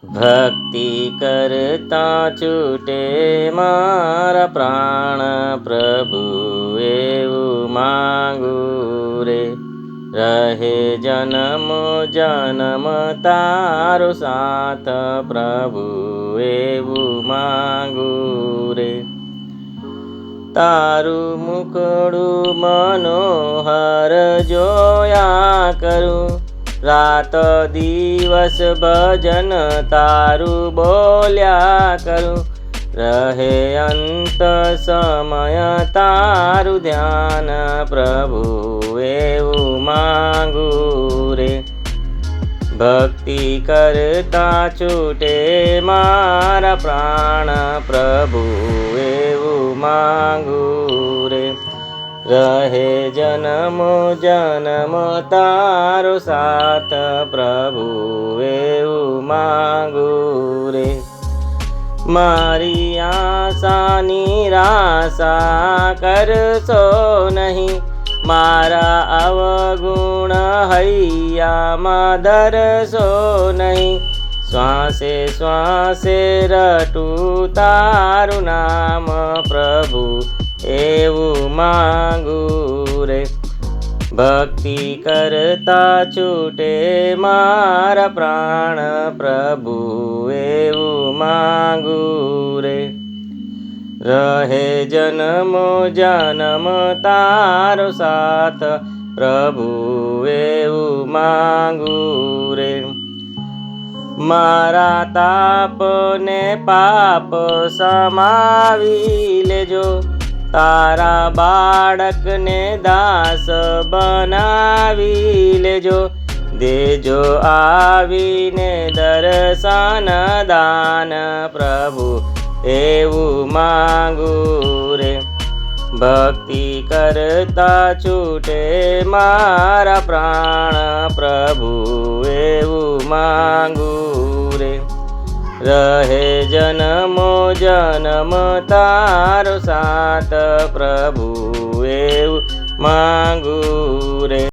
ભક્તિ કરતા છૂટે મારા પ્રાણ પ્રભુ એવું માંગુ રે. રહે જન્મ જન્મ તારો સાથ પ્રભુ એવું માંગુ રે. તારું મુખડું મનોહર જોયા કરું, રાત દિવસ ભજન તારું બોલ્યા કરું. રહે અંત સમય તારું ધ્યાન પ્રભુ એવું માંગુ રે. ભક્તિ કરતા છૂટે મારા પ્રાણ પ્રભુ એવું માંગુ રે. રહે જન્મ જન્મ તારો સાથ પ્રભુ એવું માંગુ રે. મારી આશા નિરાશા કરશો નહીં, મારા અવગુણ હૈયામાં ધરશો નહીં. શ્વાસે શ્વાસે રટું તારું નામ પ્રભુ એવું માંગુ રે. ભક્તિ કરતા છૂટે મારા પ્રાણ પ્રભુ એવું માંગુ રે. રહે જન્મ જન્મ તારો સાથ પ્રભુ એવું માંગુ રે. મારા તાપ ને પાપ સમાવી લેજો, તારા બાળકને દાસ બનાવી લેજો. દેજો આવીને દર્શન દાન પ્રભુ એવું માંગુ રે. ભક્તિ કરતા છૂટે મારા પ્રાણ પ્રભુ એવું માંગુ રે. રહે જન્મો જન્મ તારો સાથ પ્રભુ એવું માંગુ રે.